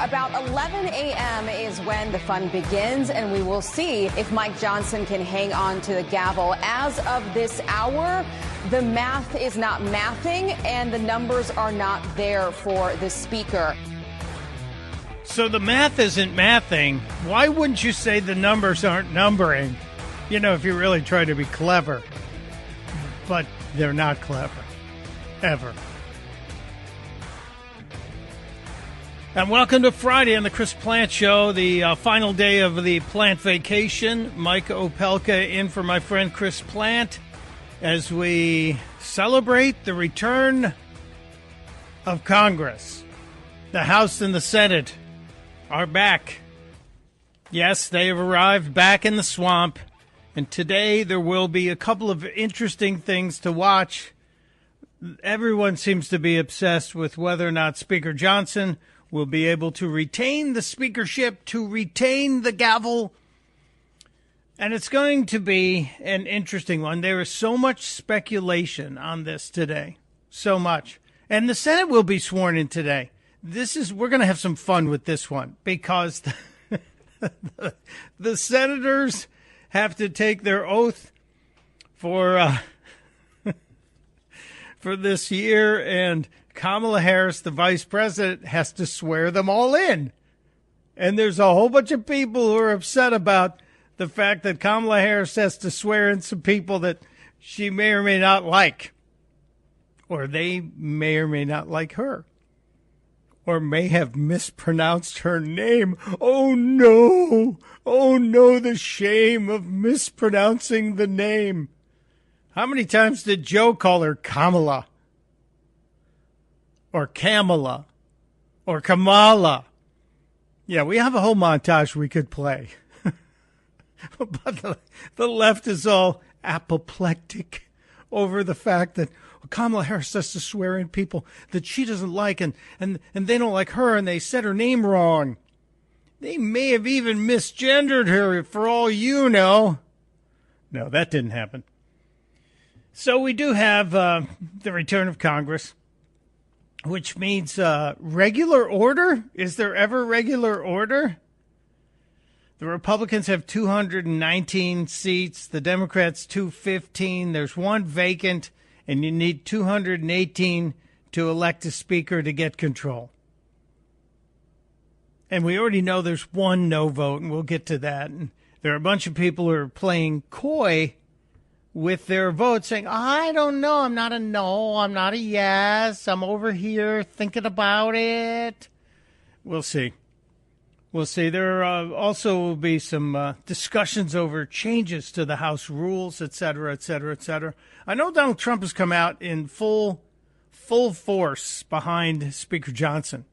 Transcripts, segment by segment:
About 11 a.m. is when the fun begins, and we will see if Mike Johnson can hang on to the gavel. As of this hour, the math is not mathing, and the numbers are not there for the speaker. So the math isn't mathing. Why wouldn't you say the numbers aren't numbering? You know, if you really try to be clever. But they're not clever. Ever. And welcome to Friday on the Chris Plant Show, the final day of the plant vacation. Mike Opelka in for my friend Chris Plant as we celebrate the return of Congress. The House and the Senate are back. Yes, they have arrived back in the swamp. And today there will be a couple of interesting things to watch. Everyone seems to be obsessed with whether or not Speaker Johnson will be able to retain the speakership, to retain the gavel. And it's going to be an interesting one. There is so much speculation on this today. So much. And the Senate will be sworn in today. We're going to have some fun with this one because the senators have to take their oath for this year, and Kamala Harris, the vice president, has to swear them all in. And there's a whole bunch of people who are upset about the fact that Kamala Harris has to swear in some people that she may or may not like, or they may or may not like her, or may have mispronounced her name. Oh, no. Oh, no, the shame of mispronouncing the name. How many times did Joe call her Kamala? Or Kamala? Or Kamala? Yeah, we have a whole montage we could play. But the left is all apoplectic over the fact that Kamala Harris has to swear in people that she doesn't like, and they don't like her, and they said her name wrong. They may have even misgendered her, for all you know. No, that didn't happen. So we do have the return of Congress, which means regular order. Is there ever regular order? The Republicans have 219 seats. The Democrats 215. There's one vacant, and you need 218 to elect a speaker to get control. And we already know there's one no vote, and we'll get to that. And there are a bunch of people who are playing coy with their vote, saying, I don't know, I'm not a no, I'm not a yes, I'm over here thinking about it. We'll see. We'll see. There also will be some discussions over changes to the House rules, et cetera, et cetera, et cetera. I know Donald Trump has come out in full force behind Speaker Johnson.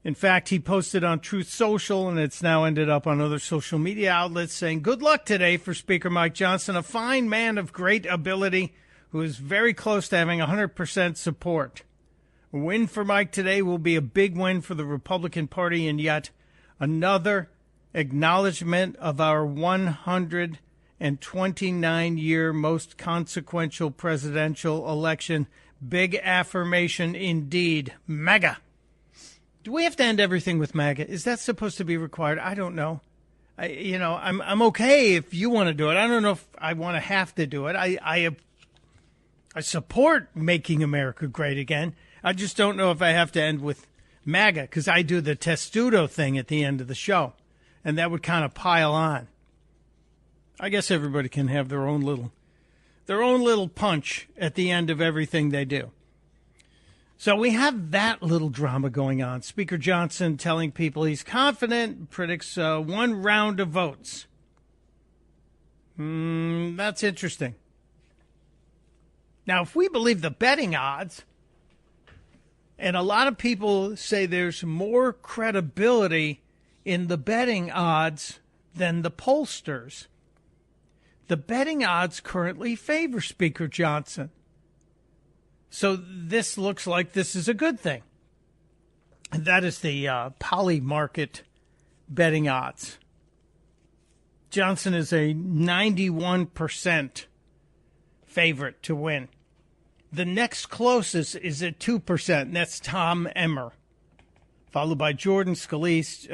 In fact, he posted on Truth Social, and it's now ended up on other social media outlets, saying, good luck today for Speaker Mike Johnson, a fine man of great ability who is very close to having 100% support. A win for Mike today will be a big win for the Republican Party, and yet another acknowledgement of our 129-year most consequential presidential election. Big affirmation indeed. MAGA. Do we have to end everything with MAGA? Is that supposed to be required? I don't know. I'm okay if you want to do it. I don't know if I want to have to do it. I support making America great again. I just don't know if I have to end with MAGA, because I do the testudo thing at the end of the show, and that would kind of pile on. I guess everybody can have their own little punch at the end of everything they do. So we have that little drama going on. Speaker Johnson telling people he's confident, predicts one round of votes. That's interesting. Now, if we believe the betting odds, and a lot of people say there's more credibility in the betting odds than the pollsters, the betting odds currently favor Speaker Johnson. So this looks like this is a good thing. And that is the poly market betting odds. Johnson is a 91% favorite to win. The next closest is at 2%, and that's Tom Emmer followed by Jordan Scalise,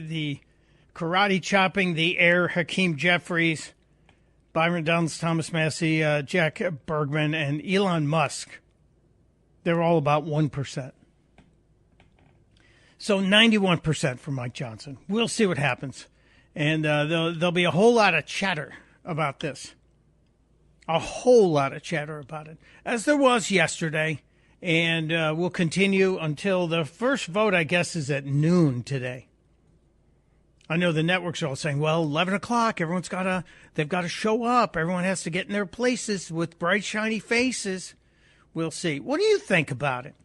the karate chopping the air Hakeem Jeffries, Byron Donalds, Thomas Massey, Jack Bergman, and Elon Musk. They're all about 1%. So 91% for Mike Johnson. We'll see what happens. And there'll be a whole lot of chatter about this. A whole lot of chatter about it, as there was yesterday. And we'll continue until the first vote, I guess, is at noon today. I know the networks are all saying, well, 11 o'clock, they've got to show up. Everyone has to get in their places with bright, shiny faces. We'll see. What do you think about it?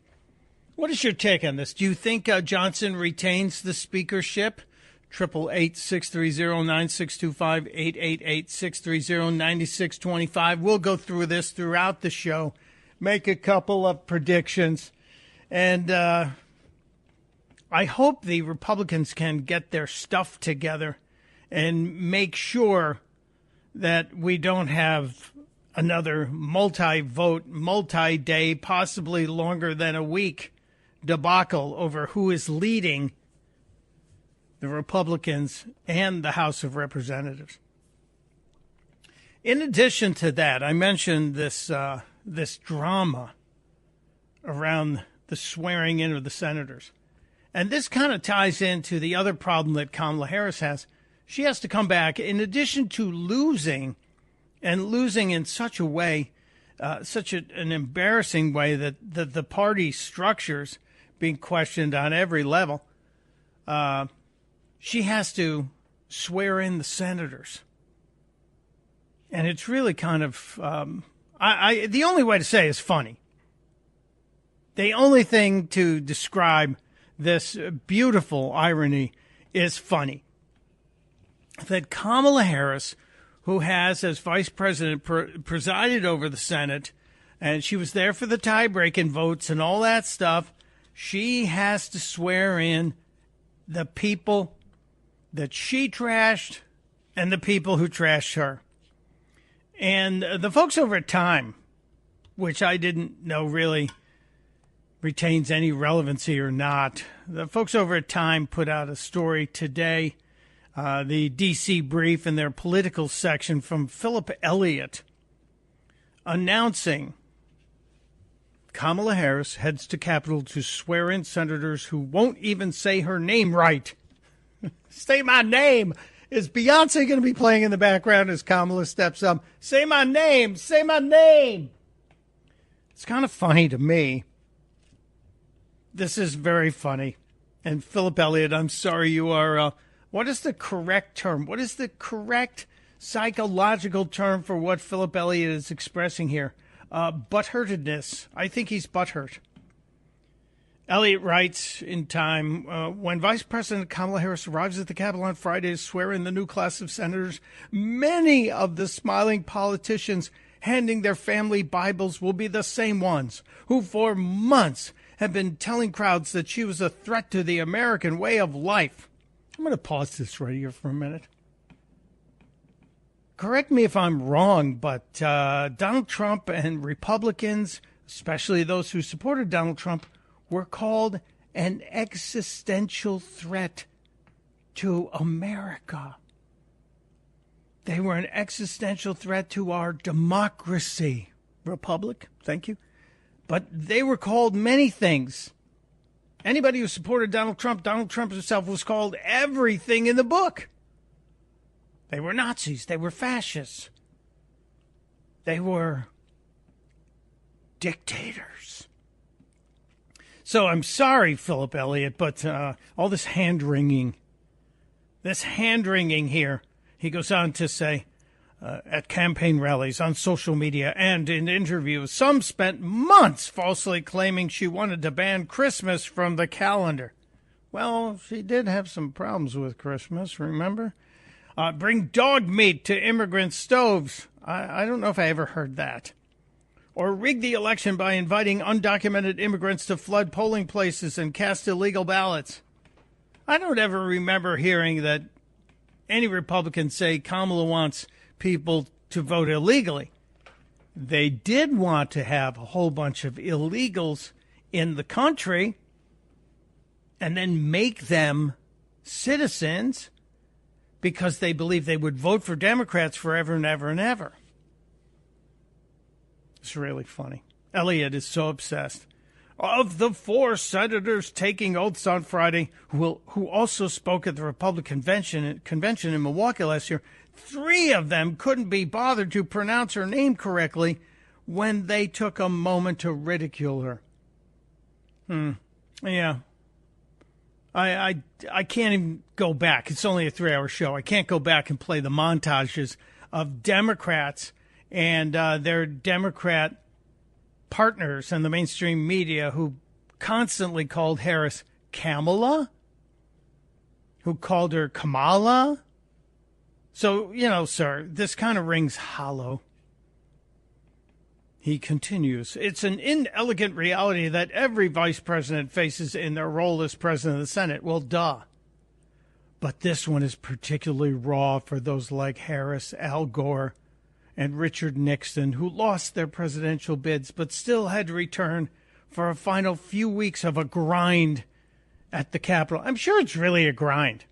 What is your take on this? Do you think Johnson retains the speakership? 888-630-9625, 888-630-9625. We'll go through this throughout the show, make a couple of predictions, and I hope the Republicans can get their stuff together and make sure that we don't have another multi-vote, multi-day, possibly longer than a week debacle over who is leading the Republicans and the House of Representatives. In addition to that, I mentioned this drama around the swearing in of the senators. And this kind of ties into the other problem that Kamala Harris has. She has to come back, in addition to losing, and losing in such a way, an embarrassing way that the party structures being questioned on every level. She has to swear in the senators. And it's really kind of, the only way to say is funny. The only thing to describe this beautiful irony is funny. That Kamala Harris, who has, as vice president, presided over the Senate, and she was there for the tie-breaking votes and all that stuff, she has to swear in the people that she trashed and the people who trashed her. And the folks over at Time, which I didn't know really retains any relevancy or not, the folks over at Time put out a story today, the D.C. Brief in their political section, from Philip Elliott, announcing Kamala Harris heads to Capitol to swear in senators who won't even say her name right. Say my name. Is Beyonce going to be playing in the background as Kamala steps up? Say my name. Say my name. It's kind of funny to me. This is very funny. And Philip Elliott, I'm sorry, you are, what is the correct term? What is the correct psychological term for what Philip Elliott is expressing here? Butthurtedness. I think he's butthurt. Elliott writes in Time, when Vice President Kamala Harris arrives at the Capitol on Friday to swear in the new class of senators, many of the smiling politicians handing their family Bibles will be the same ones who for months have been telling crowds that she was a threat to the American way of life. I'm going to pause this right here for a minute. Correct me if I'm wrong, but Donald Trump and Republicans, especially those who supported Donald Trump, were called an existential threat to America. They were an existential threat to our democracy. Republic, thank you. But they were called many things. Anybody who supported Donald Trump himself was called everything in the book. They were Nazis. They were fascists. They were dictators. So I'm sorry, Philip Elliott, but all this hand-wringing here, he goes on to say, at campaign rallies, on social media, and in interviews, some spent months falsely claiming she wanted to ban Christmas from the calendar. Well, she did have some problems with Christmas, remember? Bring dog meat to immigrant stoves. I don't know if I ever heard that. Or rig the election by inviting undocumented immigrants to flood polling places and cast illegal ballots. I don't ever remember hearing that any Republicans say Kamala wants people to vote illegally. They did want to have a whole bunch of illegals in the country, and then make them citizens because they believe they would vote for Democrats forever and ever and ever. It's really funny. Elliott is so obsessed. Of the 4 senators taking oaths on Friday, who also spoke at the Republican convention in Milwaukee last year, 3 of them couldn't be bothered to pronounce her name correctly when they took a moment to ridicule her. Yeah. I can't even go back. It's only a 3-hour show. I can't go back and play the montages of Democrats and their Democrat partners in the mainstream media who constantly called Harris Kamala, who called her Kamala. So, sir, this kind of rings hollow. He continues, it's an inelegant reality that every vice president faces in their role as president of the Senate. Well, duh. But this one is particularly raw for those like Harris, Al Gore, and Richard Nixon, who lost their presidential bids but still had to return for a final few weeks of a grind at the Capitol. I'm sure it's really a grind.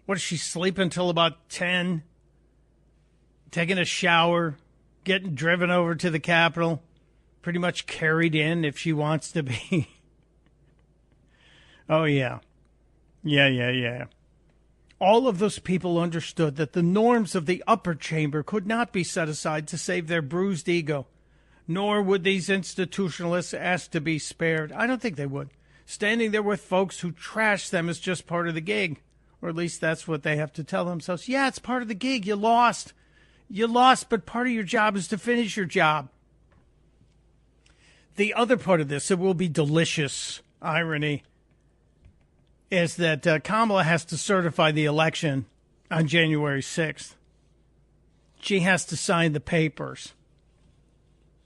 What does she sleep until about 10? Taking a shower, getting driven over to the Capitol, pretty much carried in if she wants to be. Oh, yeah. Yeah. All of those people understood that the norms of the upper chamber could not be set aside to save their bruised ego, nor would these institutionalists ask to be spared. I don't think they would. Standing there with folks who trash them is just part of the gig, or at least that's what they have to tell themselves. Yeah, it's part of the gig. You lost. You lost, but part of your job is to finish your job. The other part of this, it will be delicious irony, is that Kamala has to certify the election on January 6th. She has to sign the papers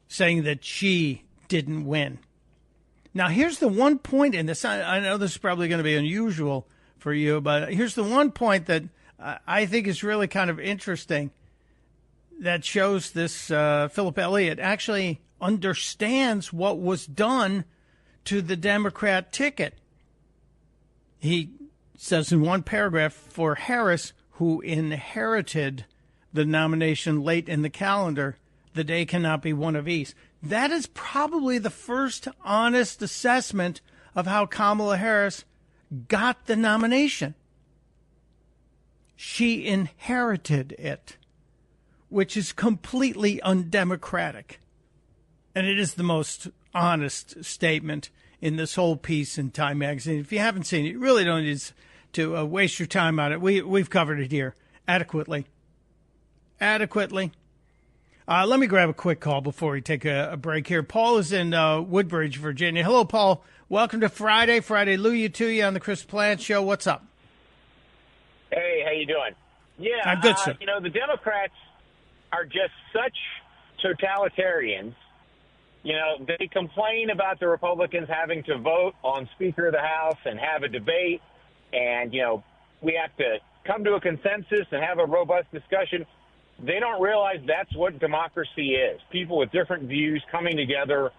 saying that she didn't win. Now, here's the one point in this. I know this is probably going to be unusual for you, but here's the one point that I think is really kind of interesting that shows this Philip Elliott actually understands what was done to the Democrat ticket. He says in one paragraph, for Harris, who inherited the nomination late in the calendar, the day cannot be one of ease. That is probably the first honest assessment of how Kamala Harris got the nomination. She inherited it, which is completely undemocratic. And it is the most honest statement in this whole piece in Time magazine. If you haven't seen it, you really don't need to waste your time on it. We've covered it here adequately. Let me grab a quick call before we take a break here. Paul is in Woodbridge, Virginia. Hello, Paul. Welcome to Friday. Friday Luya to you on the Chris Plant Show. What's up? Hey, how you doing? Yeah, I'm good, sir. The Democrats are just such totalitarians. They complain about the Republicans having to vote on Speaker of the House and have a debate. And, we have to come to a consensus and have a robust discussion. They don't realize that's what democracy is. People with different views coming together.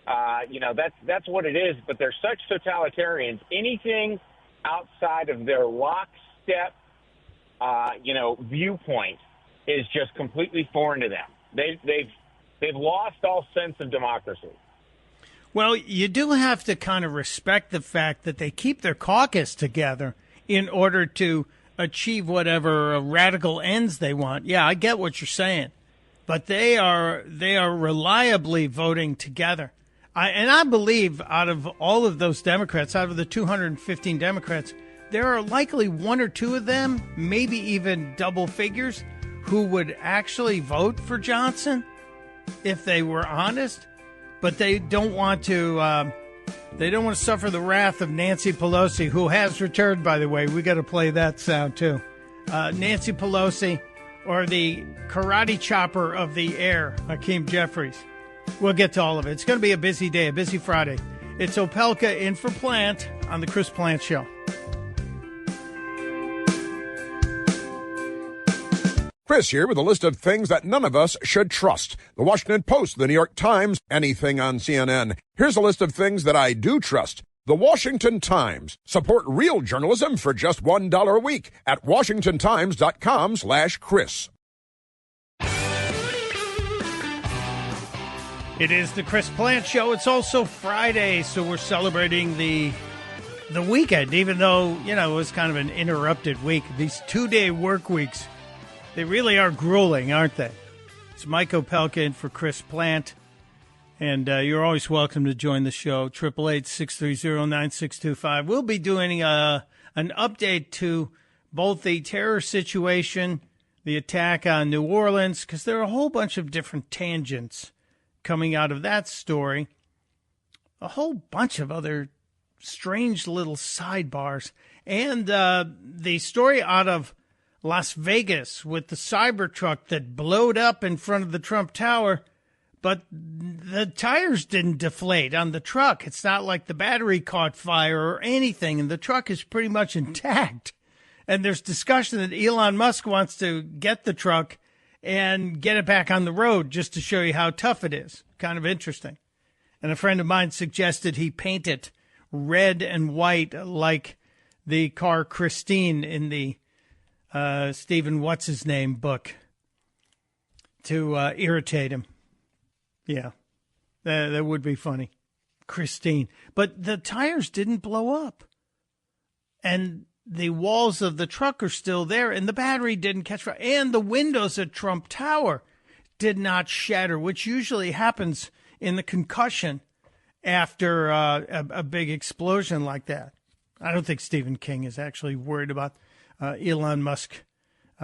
That's what it is. But they're such totalitarians. Anything outside of their lockstep, viewpoint is just completely foreign to them. They've lost all sense of democracy. Well, you do have to kind of respect the fact that they keep their caucus together in order to achieve whatever radical ends they want. Yeah, I get what you're saying. But they are reliably voting together. I believe out of all of those Democrats, out of the 215 Democrats, there are likely one or two of them, maybe even double figures, who would actually vote for Johnson if they were honest, but they don't want to. They don't want to suffer the wrath of Nancy Pelosi, who has returned. By the way, we got to play that sound too. Nancy Pelosi, or the karate chopper of the air, Hakeem Jeffries. We'll get to all of it. It's going to be a busy day, a busy Friday. It's Opelka in for Plant on the Chris Plant Show. Chris here with a list of things that none of us should trust. The Washington Post, the New York Times, anything on CNN. Here's a list of things that I do trust. The Washington Times. Support real journalism for just $1 a week at washingtontimes.com/Chris. It is the Chris Plant Show. It's also Friday, so we're celebrating the weekend, even though, it was kind of an interrupted week. These 2-day work weeks, they really are grueling, aren't they? It's Mike Opelka in for Chris Plant, and you're always welcome to join the show, 888-630-9625. We'll be doing an update to both the terror situation, the attack on New Orleans, because there are a whole bunch of different tangents coming out of that story, a whole bunch of other strange little sidebars, and the story out of Las Vegas with the Cybertruck that blowed up in front of the Trump Tower, but the tires didn't deflate on the truck. It's not like the battery caught fire or anything, and the truck is pretty much intact. And there's discussion that Elon Musk wants to get the truck and get it back on the road just to show you how tough it is. Kind of interesting. And a friend of mine suggested he paint it red and white like the car Christine in the Stephen What's-His-Name book to irritate him. Yeah, that would be funny. Christine. But the tires didn't blow up. And the walls of the truck are still there, and the battery didn't catch fire. And the windows at Trump Tower did not shatter, which usually happens in the concussion after a big explosion like that. I don't think Stephen King is actually worried about Elon Musk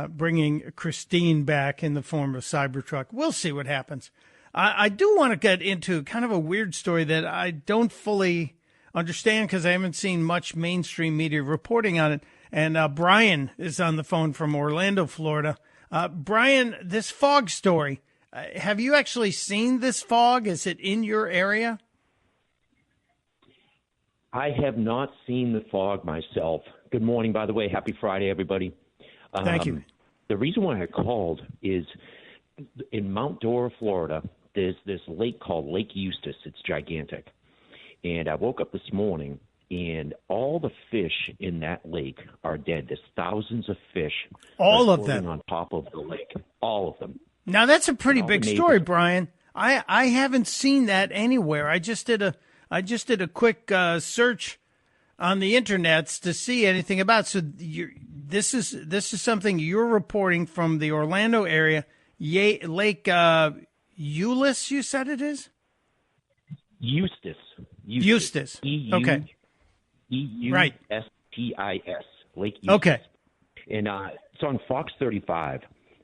bringing Christine back in the form of a Cybertruck. We'll see what happens. I do want to get into kind of a weird story that I don't fully understand because I haven't seen much mainstream media reporting on it. And Brian is on the phone from Orlando, Florida. Brian, this fog story, have you actually seen this fog? Is it in your area? I have not seen the fog myself. Good morning, by the way. Happy Friday, everybody. Thank you. The reason why I called is in Mount Dora, Florida, there's this lake called Lake Eustis. It's gigantic. And I woke up this morning, and all the fish in that lake are dead. There's thousands of fish. All of them? On top of the lake. All of them. Now, that's a pretty big story, Brian. I haven't seen that anywhere. I just did a quick search on the internets to see anything about it. So this is something you're reporting from the Orlando area. Lake Euless, you said it is? Eustis. Eustis. Okay. E-U-S-T-I-S. Lake Eustis. Okay. And it's on Fox 35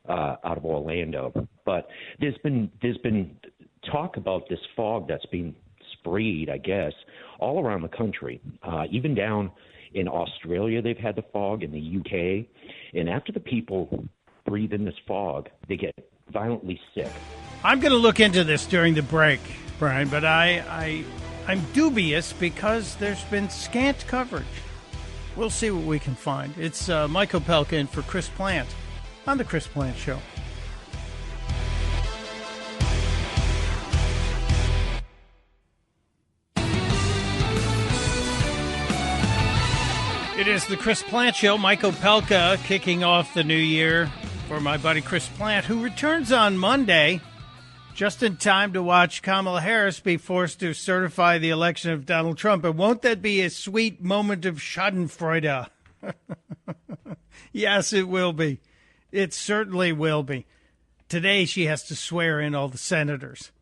out of Orlando. But there's been talk about this fog that's being sprayed, I guess, all around the country. Even down in Australia, they've had the fog, in the UK. And after the people breathe in this fog, they get violently sick. I'm going to look into this during the break, Brian, but I'm dubious because there's been scant coverage. We'll see what we can find. It's Mike Opelka in for Chris Plant on The Chris Plant Show. It is The Chris Plant Show. Mike Opelka kicking off the new year for my buddy Chris Plant, who returns on Monday just in time to watch Kamala Harris be forced to certify the election of Donald Trump. And won't that be a sweet moment of schadenfreude? Yes, it will be. It certainly will be. Today she has to swear in all the senators,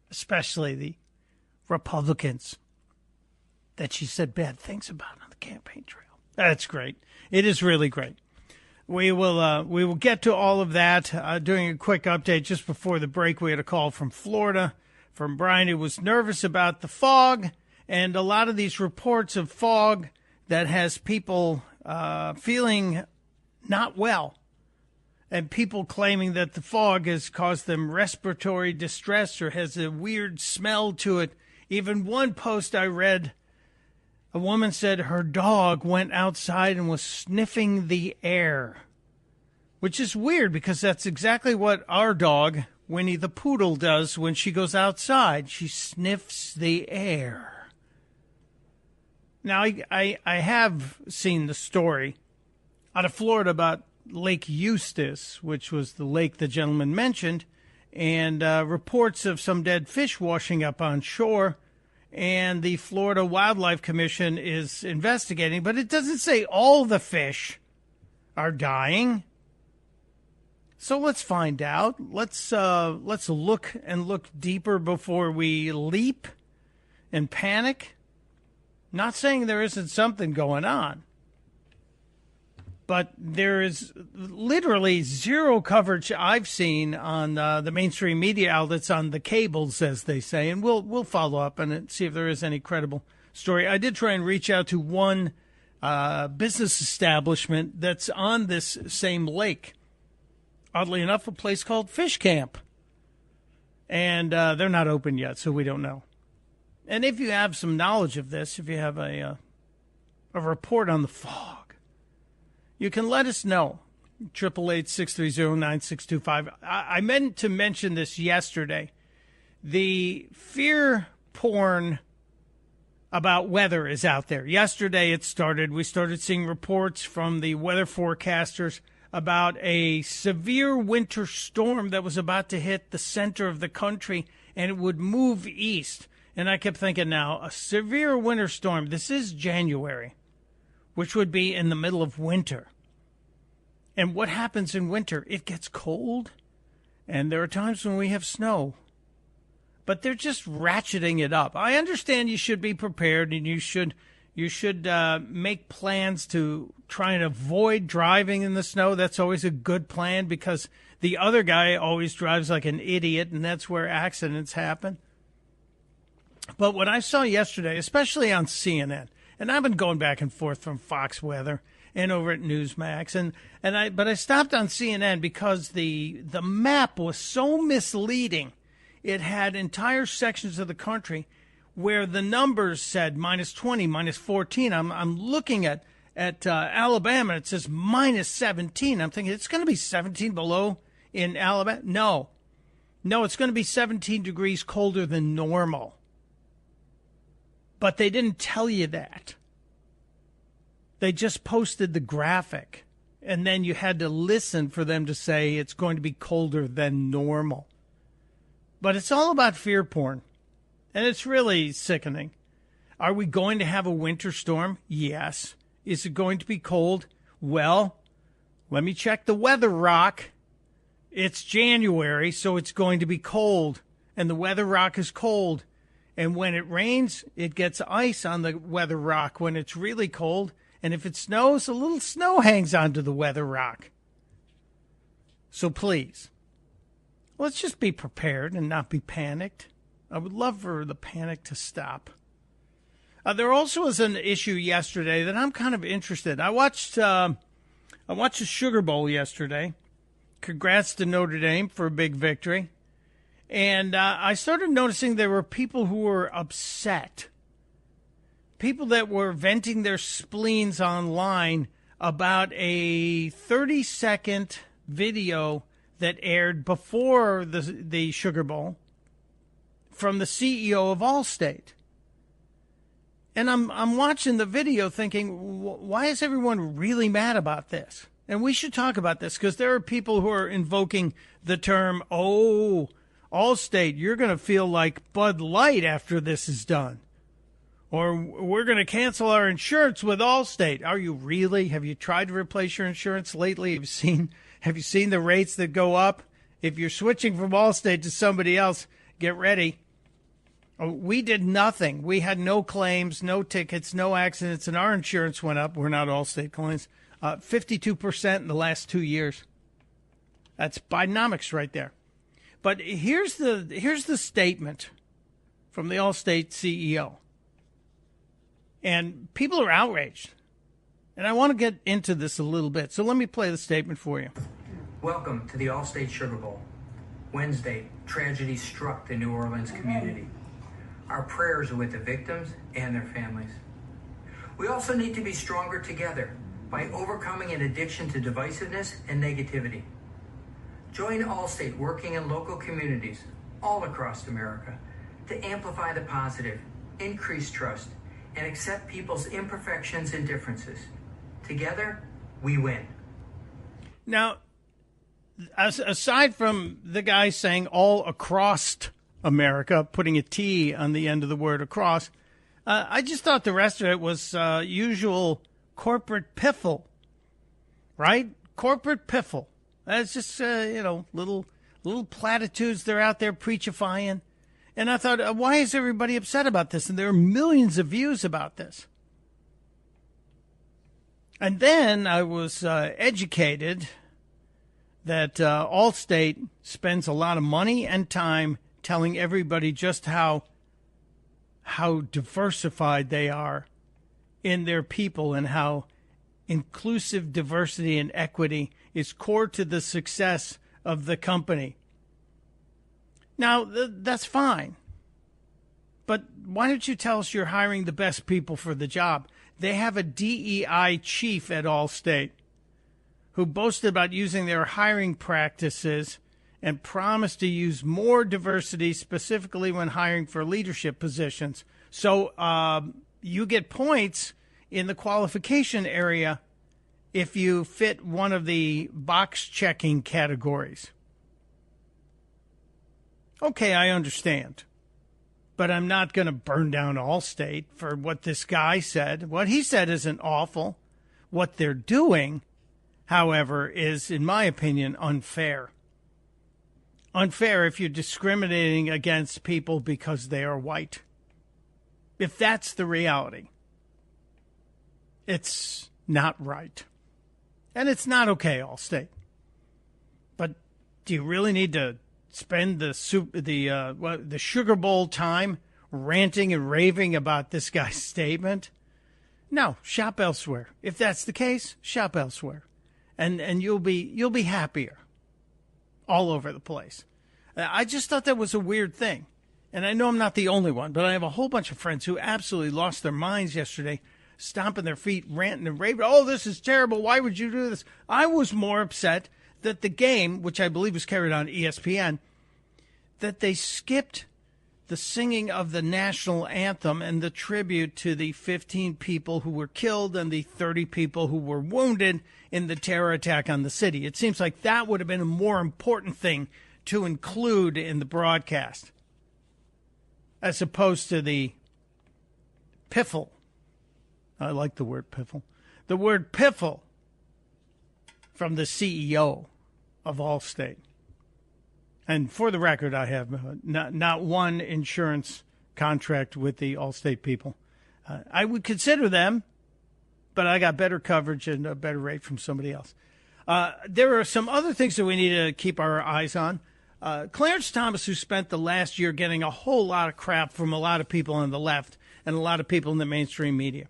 especially the Republicans that she said bad things about on the campaign trail. That's great. It is really great. We will get to all of that. Doing a quick update just before the break, we had a call from Florida from Brian, who was nervous about the fog and a lot of these reports of fog that has people feeling not well, and people claiming that the fog has caused them respiratory distress or has a weird smell to it. Even one post I read, a woman said her dog went outside and was sniffing the air, which is weird because that's exactly what our dog, Winnie the Poodle, does when she goes outside. She sniffs the air. Now, I have seen the story out of Florida about Lake Eustis, which was the lake the gentleman mentioned, and reports of some dead fish washing up on shore. And the Florida Wildlife Commission is investigating, but it doesn't say all the fish are dying. So let's find out. Let's look deeper before we leap and panic. Not saying there isn't something going on, but there is literally zero coverage I've seen on the mainstream media outlets, on the cables, as they say, and we'll follow up and see if there is any credible story. I did try and reach out to one business establishment that's on this same lake. Oddly enough, a place called Fish Camp. And they're not open yet, so we don't know. And if you have some knowledge of this, if you have a report on the fog, you can let us know. 888-630-9625. I meant to mention this yesterday. The fear porn about weather is out there. Yesterday it started. We started seeing reports from the weather forecasters about a severe winter storm that was about to hit the center of the country, and it would move east. And I kept thinking, now, a severe winter storm, this is January, which would be in the middle of winter. And what happens in winter? It gets cold, and there are times when we have snow. But they're just ratcheting it up. I understand you should be prepared, and you should make plans to try and avoid driving in the snow. That's always a good plan, because the other guy always drives like an idiot, and that's where accidents happen. But what I saw yesterday, especially on CNN, and I've been going back and forth from Fox Weather and over at Newsmax, but I stopped on CNN because the map was so misleading. It had entire sections of the country where the numbers said -20, -14. I'm looking at Alabama, and it says -17. I'm thinking it's going to be 17 below in Alabama. No, it's going to be 17 degrees colder than normal. But they didn't tell you that. They just posted the graphic, and then you had to listen for them to say it's going to be colder than normal. But it's all about fear porn, and it's really sickening. Are we going to have a winter storm? Yes. Is it going to be cold? Well, let me check the weather rock. It's January, so it's going to be cold, and the weather rock is cold. And when it rains, it gets ice on the weather rock when it's really cold. And if it snows, a little snow hangs onto the weather rock. So please, let's just be prepared and not be panicked. I would love for the panic to stop. There also was an issue yesterday that I'm kind of interested in. I watched the Sugar Bowl yesterday. Congrats to Notre Dame for a big victory. And I started noticing there were people who were upset. People that were venting their spleens online about a 30-second video that aired before the Sugar Bowl from the CEO of Allstate. And I'm watching the video thinking, why is everyone really mad about this? And we should talk about this, because there are people who are invoking the term, Allstate, you're going to feel like Bud Light after this is done. Or we're going to cancel our insurance with Allstate. Are you really? Have you tried to replace your insurance lately? Have you seen the rates that go up? If you're switching from Allstate to somebody else, get ready. We did nothing. We had no claims, no tickets, no accidents, and our insurance went up. We're not Allstate claims. 52% in the last 2 years. That's Bidenomics right there. But here's the statement from the Allstate CEO. And people are outraged. And I want to get into this a little bit. So let me play the statement for you. Welcome to the Allstate Sugar Bowl. Wednesday, tragedy struck the New Orleans community. Our prayers are with the victims and their families. We also need to be stronger together by overcoming an addiction to divisiveness and negativity. Join Allstate working in local communities all across America to amplify the positive, increase trust, and accept people's imperfections and differences. Together, we win. Now, aside from the guy saying all across America, putting a T on the end of the word across, I just thought the rest of it was usual corporate piffle, right? Corporate piffle. That's just, little platitudes they're out there preachifying. And I thought, why is everybody upset about this? And there are millions of views about this. And then I was educated that Allstate spends a lot of money and time telling everybody just how diversified they are in their people and how inclusive diversity and equity is core to the success of the company. Now, that's fine. But why don't you tell us you're hiring the best people for the job? They have a DEI chief at Allstate who boasted about using their hiring practices and promised to use more diversity, specifically when hiring for leadership positions. So you get points in the qualification area if you fit one of the box-checking categories. Okay, I understand. But I'm not going to burn down Allstate for what this guy said. What he said isn't awful. What they're doing, however, is, in my opinion, unfair. Unfair if you're discriminating against people because they are white. If that's the reality, it's not right. And it's not okay, Allstate. But do you really need to spend the Sugar Bowl time ranting and raving about this guy's statement? No, shop elsewhere. If that's the case, shop elsewhere, and you'll be happier all over the place. I just thought that was a weird thing, and I know I'm not the only one, but I have a whole bunch of friends who absolutely lost their minds yesterday, stomping their feet, ranting and raving. Oh, this is terrible. Why would you do this? I was more upset that the game, which I believe was carried on ESPN, that they skipped the singing of the national anthem and the tribute to the 15 people who were killed and the 30 people who were wounded in the terror attack on the city. It seems like that would have been a more important thing to include in the broadcast, as opposed to the piffle. I like the word piffle. The word piffle from the CEO of Allstate. And for the record, I have not one insurance contract with the Allstate people. I would consider them, but I got better coverage and a better rate from somebody else. There are some other things that we need to keep our eyes on. Clarence Thomas, who spent the last year getting a whole lot of crap from a lot of people on the left and a lot of people in the mainstream media.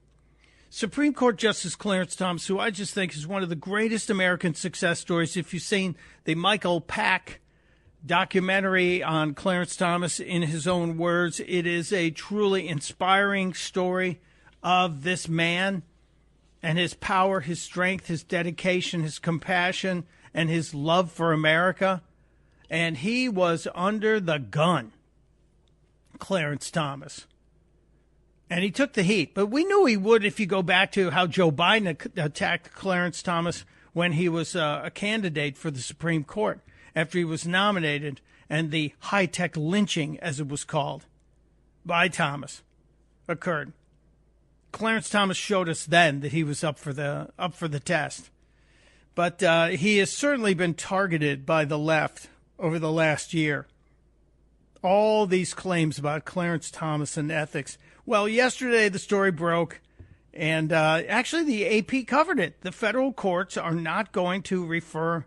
Supreme Court Justice Clarence Thomas, who I just think is one of the greatest American success stories. If you've seen the Mike Opelka documentary on Clarence Thomas, in his own words, it is a truly inspiring story of this man and his power, his strength, his dedication, his compassion, and his love for America. And he was under the gun, Clarence Thomas. And he took the heat. But we knew he would if you go back to how Joe Biden attacked Clarence Thomas when he was a candidate for the Supreme Court after he was nominated, and the high-tech lynching, as it was called, by Thomas occurred. Clarence Thomas showed us then that he was up for the test. But he has certainly been targeted by the left over the last year. All these claims about Clarence Thomas and ethics. Well, yesterday the story broke, and actually the AP covered it. The federal courts are not going to refer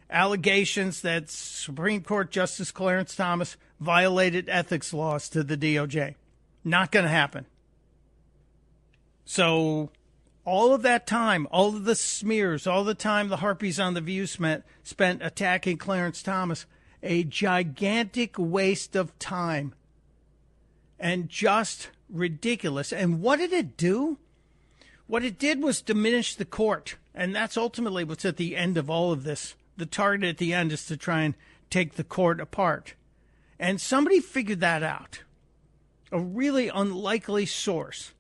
allegations that Supreme Court Justice Clarence Thomas violated ethics laws to the DOJ. Not going to happen. So all of that time, all of the smears, all the time the Harpies on The View spent attacking Clarence Thomas, a gigantic waste of time and just ridiculous. And what did it do? What it did was diminish the court. And that's ultimately what's at the end of all of this. The target at the end is to try and take the court apart. And somebody figured that out. A really unlikely source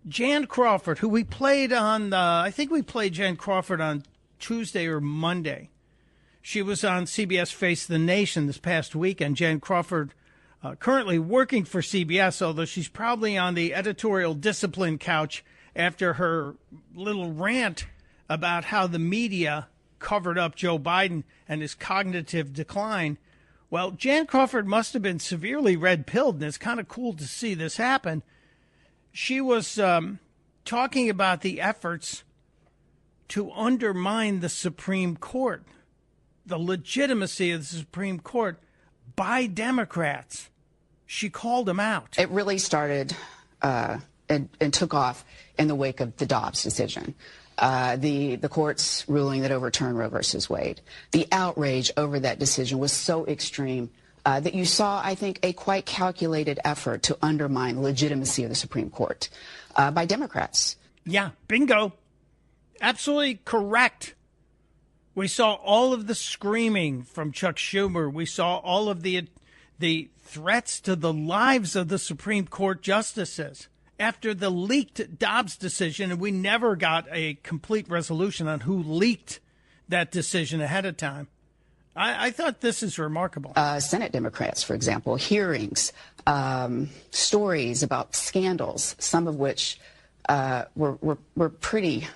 Jan Crawford, who we played on, I think we played Jan Crawford on Tuesday or Monday. She was on CBS Face the Nation this past weekend. Jan Crawford, currently working for CBS, although she's probably on the editorial discipline couch after her little rant about how the media covered up Joe Biden and his cognitive decline. Well, Jan Crawford must have been severely red-pilled, and it's kind of cool to see this happen. She was talking about the efforts to undermine the Supreme Court, the legitimacy of the Supreme Court by Democrats. She called them out. It really started and took off in the wake of the Dobbs decision. The court's ruling that overturned Roe versus Wade. The outrage over that decision was so extreme that you saw, I think, a quite calculated effort to undermine the legitimacy of the Supreme Court by Democrats. Yeah, bingo. Absolutely correct. We saw all of the screaming from Chuck Schumer. We saw all of the threats to the lives of the Supreme Court justices after the leaked Dobbs decision, and we never got a complete resolution on who leaked that decision ahead of time. I thought this is remarkable. Senate Democrats, for example, hearings, stories about scandals, some of which were pretty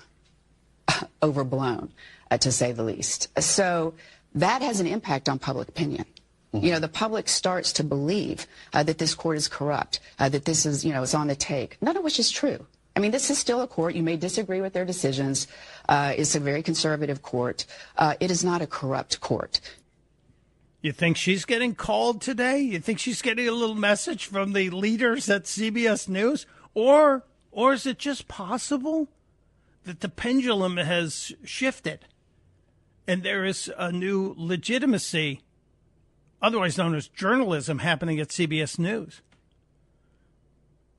overblown, to say the least. So that has an impact on public opinion. You know, the public starts to believe that this court is corrupt, that this is, it's on the take, none of which is true. I mean, this is still a court. You may disagree with their decisions. It's a very conservative court. It is not a corrupt court. You think she's getting called today? You think she's getting a little message from the leaders at CBS News? Or is it just possible that the pendulum has shifted and there is a new legitimacy, otherwise known as journalism, happening at CBS News?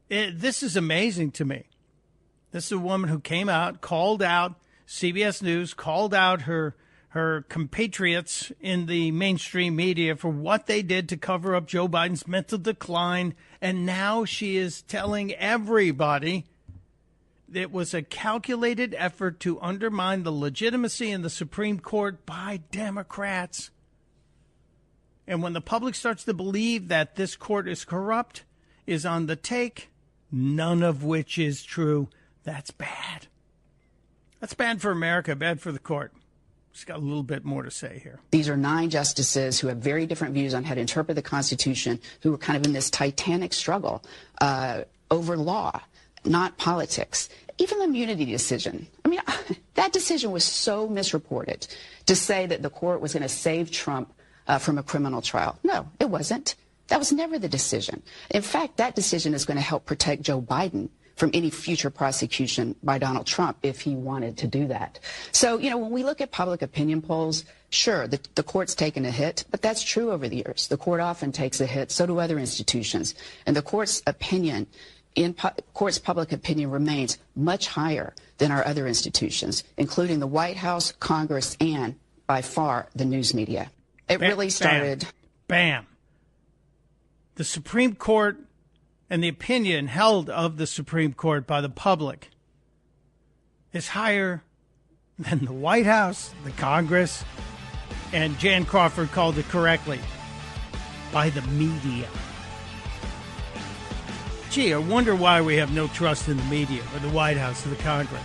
This is amazing to me. This is a woman who came out, called out CBS News, called out her compatriots in the mainstream media for what they did to cover up Joe Biden's mental decline, and now she is telling everybody that it was a calculated effort to undermine the legitimacy in the Supreme Court by Democrats. And when the public starts to believe that this court is corrupt, is on the take, none of which is true, that's bad. That's bad for America, bad for the court. Just got a little bit more to say here. These are 9 justices who have very different views on how to interpret the Constitution, who are kind of in this titanic struggle over law, not politics. Even the immunity decision. I mean, that decision was so misreported to say that the court was going to save Trump from a criminal trial. No, it wasn't. That was never the decision. In fact, that decision is going to help protect Joe Biden from any future prosecution by Donald Trump if he wanted to do that. So, when we look at public opinion polls, sure, the court's taken a hit, but that's true over the years. The court often takes a hit, so do other institutions. And the court's opinion, court's public opinion remains much higher than our other institutions, including the White House, Congress, and, by far, the news media. It really started. Bam. The Supreme Court and the opinion held of the Supreme Court by the public is higher than the White House, the Congress, and Jan Crawford called it correctly, by the media. Gee, I wonder why we have no trust in the media or the White House or the Congress.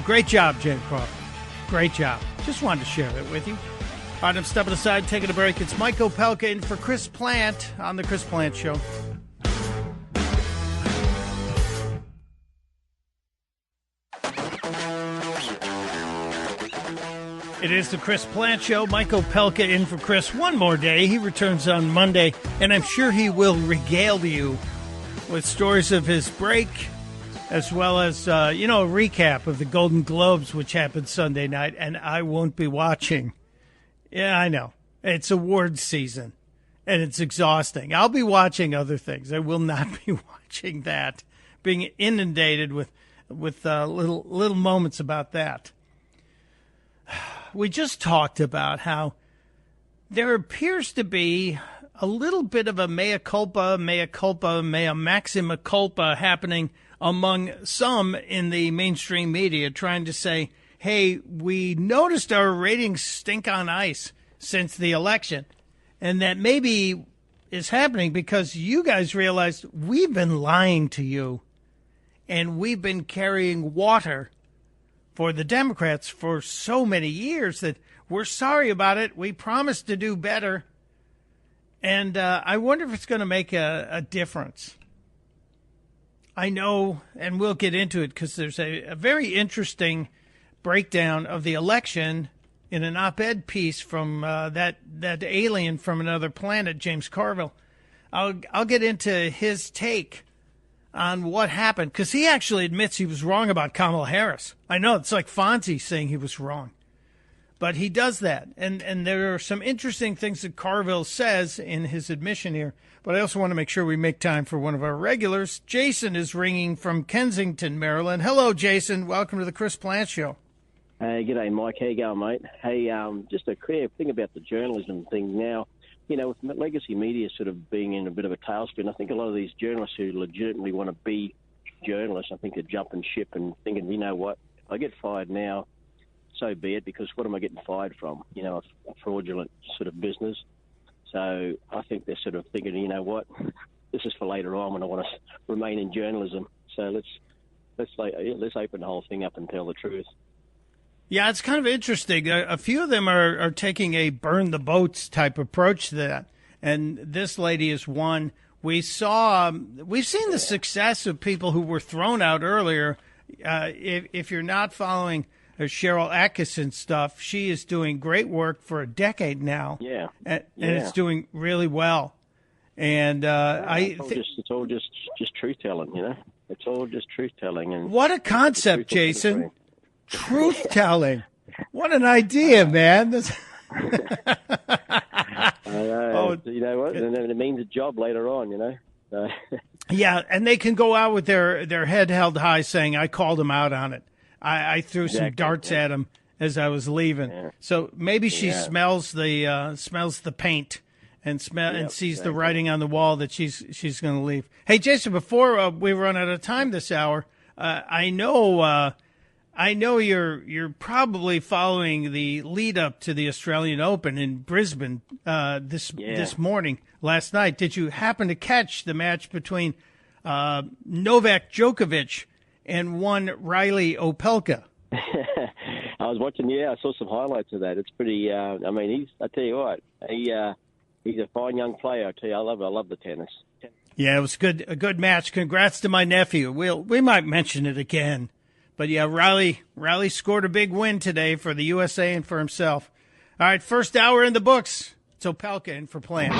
Great job, Jan Crawford. Great job. Just wanted to share it with you. All right, I'm stepping aside, taking a break. It's Mike Opelka in for Chris Plant on The Chris Plant Show. It is The Chris Plant Show. Mike Opelka in for Chris one more day. He returns on Monday, and I'm sure he will regale you with stories of his break, as well as, a recap of the Golden Globes, which happened Sunday night, and I won't be watching. Yeah, I know. It's awards season, and it's exhausting. I'll be watching other things. I will not be watching that, being inundated with little moments about that. We just talked about how there appears to be a little bit of a mea culpa, mea maxima culpa happening among some in the mainstream media, trying to say, hey, we noticed our ratings stink on ice since the election, and that maybe is happening because you guys realized we've been lying to you, and we've been carrying water for the Democrats for so many years that we're sorry about it. We promised to do better. And I wonder if it's going to make a difference. I know, and we'll get into it because there's a very interesting breakdown of the election in an op-ed piece from that alien from another planet, James Carville. I'll get into his take on what happened, because he actually admits he was wrong about Kamala Harris. I know, it's like Fonzie saying he was wrong. But he does that. And there are some interesting things that Carville says in his admission here. But I also want to make sure we make time for one of our regulars. Jason is ringing from Kensington, Maryland. Hello, Jason. Welcome to the Chris Plant Show. Hey, g'day, Mike. How you going, mate? Hey, just a clear thing about the journalism thing now. You know, with legacy media sort of being in a bit of a tailspin, I think a lot of these journalists who legitimately want to be journalists, I think they're jumping ship and thinking, you know what, if I get fired now, so be it, because what am I getting fired from? You know, a fraudulent sort of business. So I think they're sort of thinking, you know what, this is for later on when I want to remain in journalism. So let's open the whole thing up and tell the truth. Yeah, it's kind of interesting. A few of them are taking a burn the boats type approach to that. And this lady is one. We've seen the success of people who were thrown out earlier. If you're not following Cheryl Atkinson stuff, she is doing great work for a decade now. Yeah. And it's doing really well. And it's all just truth telling, you know. It's all just truth telling. And what a concept, Jason. Truth telling. What an idea, man. I know. You know what? And it means a job later on, you know. Yeah, and they can go out with their head held high saying, I called him out on it. I threw some darts at him as I was leaving. Yeah. So maybe she smells the paint and sees the writing on the wall that she's going to leave. Hey, Jason, before we run out of time this hour, I know you're probably following the lead up to the Australian Open in Brisbane this morning, last night. Did you happen to catch the match between Novak Djokovic and one Riley Opelka? I was watching. I saw some highlights of that. It's pretty. I tell you what, he's a fine young player. I tell you, I love the tennis. Yeah, it was a good match. Congrats to my nephew. We might mention it again. But yeah, Riley scored a big win today for the USA and for himself. All right, first hour in the books. It's Opelka in for Plant.